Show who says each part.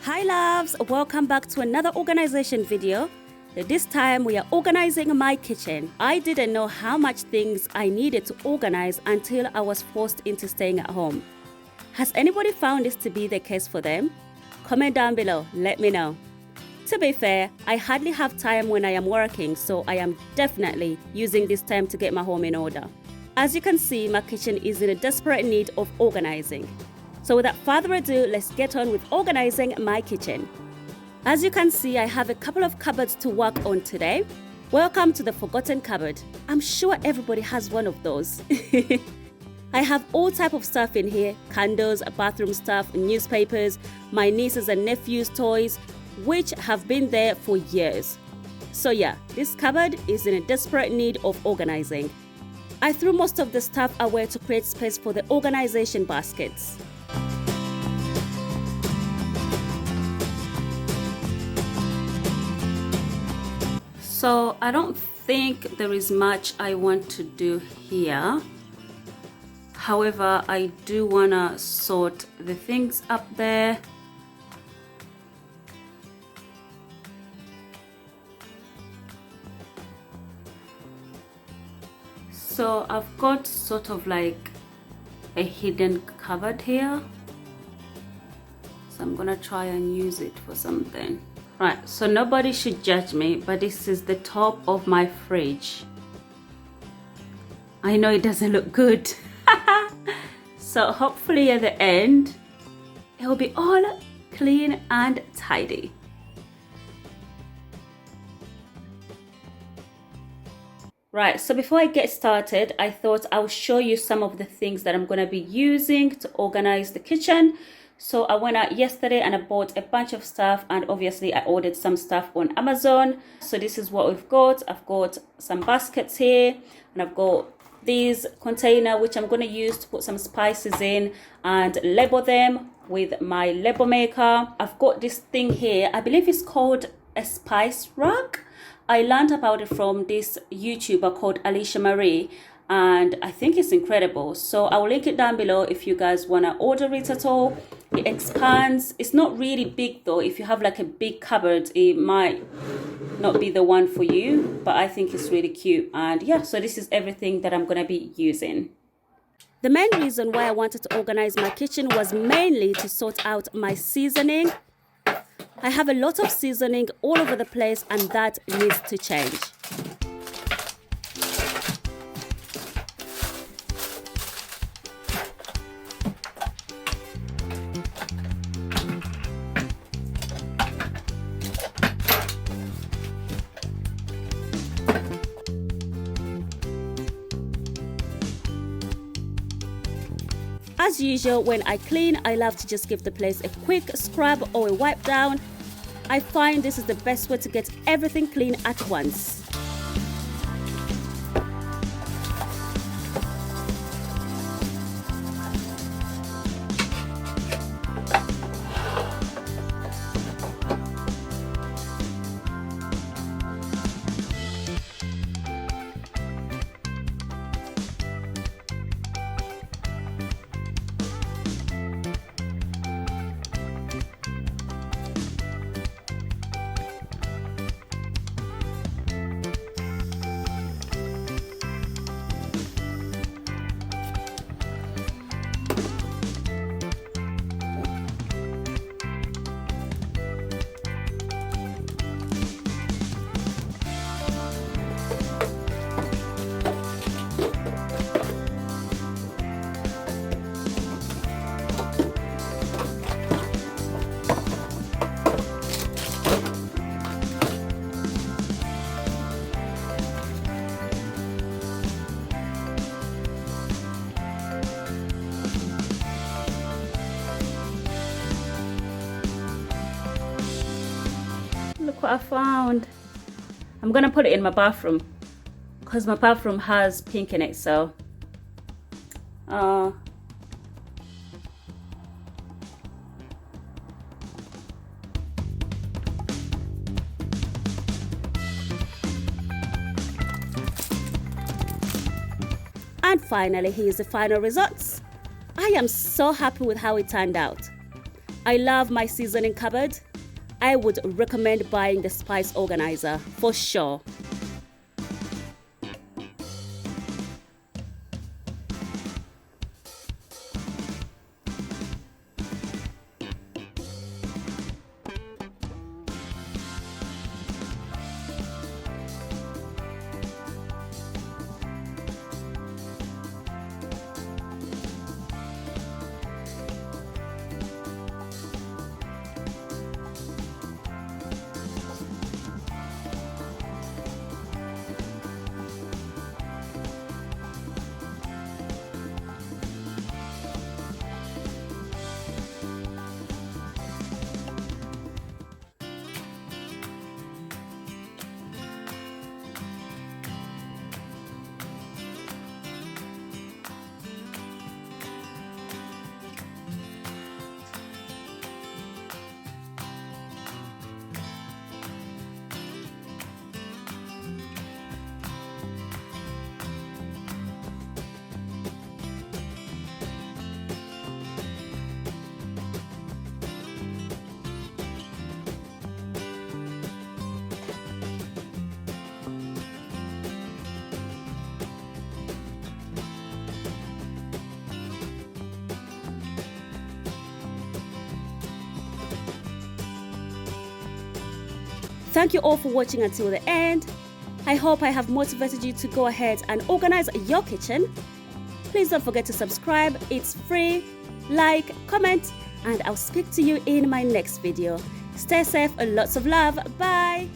Speaker 1: Hi loves, welcome back to another organization video. This time we are organizing my kitchen. I didn't know how much things I needed to organize until I was forced into staying at home. Has anybody found this to be the case for them? Comment down below, let me know. To be fair, I hardly have time when I am working, so I am definitely using this time to get my home in order. As you can see, my kitchen is in a desperate need of organizing. So without further ado, let's get on with organizing my kitchen. As you can see, I have a couple of cupboards to work on today. Welcome to the forgotten cupboard. I'm sure everybody has one of those. I have all type of stuff in here: candles, bathroom stuff, newspapers, my nieces and nephews' toys, which have been there for years. So yeah, this cupboard is in a desperate need of organizing. I threw most of the stuff away to create space for the organization baskets. So I don't think there is much I want to do here. However, I do want to sort the things up there. So I've got sort of like a hidden cupboard here. So I'm gonna try and use it for something. Right, so nobody should judge me, but this is the top of my fridge. I know it doesn't look good. So hopefully at the end, it will be all clean and tidy. Right, so before I get started, I thought I'll show you some of the things that I'm gonna be using to organize the kitchen. So I went out yesterday and I bought a bunch of stuff, and obviously I ordered some stuff on Amazon. So this is what we've got. I've got some baskets here, and I've got these container which I'm going to use to put some spices in and label them with my label maker. I've got this thing here, I believe it's called a spice rack. I learned about it from this YouTuber called Alicia Marie, and I think it's incredible. So I'll link it down below if you guys want to order it at all. It expands. It's not really big though. If you have like a big cupboard, it might not be the one for you, but I think it's really cute. And yeah, so this is everything that I'm going to be using. The main reason why I wanted to organize my kitchen was mainly to sort out my seasoning. I have a lot of seasoning all over the place, and that needs to change. As usual, when I clean, I love to just give the place a quick scrub or a wipe down. I find this is the best way to get everything clean at once. Look what I found. I'm gonna put it in my bathroom because my bathroom has pink in it, so And finally, here's the final results. I am so happy with how it turned out. I love my seasoning cupboard. I would recommend buying the spice organizer for sure. Thank you all for watching until the end. I hope I have motivated you to go ahead and organize your kitchen. Please don't forget to subscribe, it's free. Like, comment, and I'll speak to you in my next video. Stay safe and lots of love. Bye.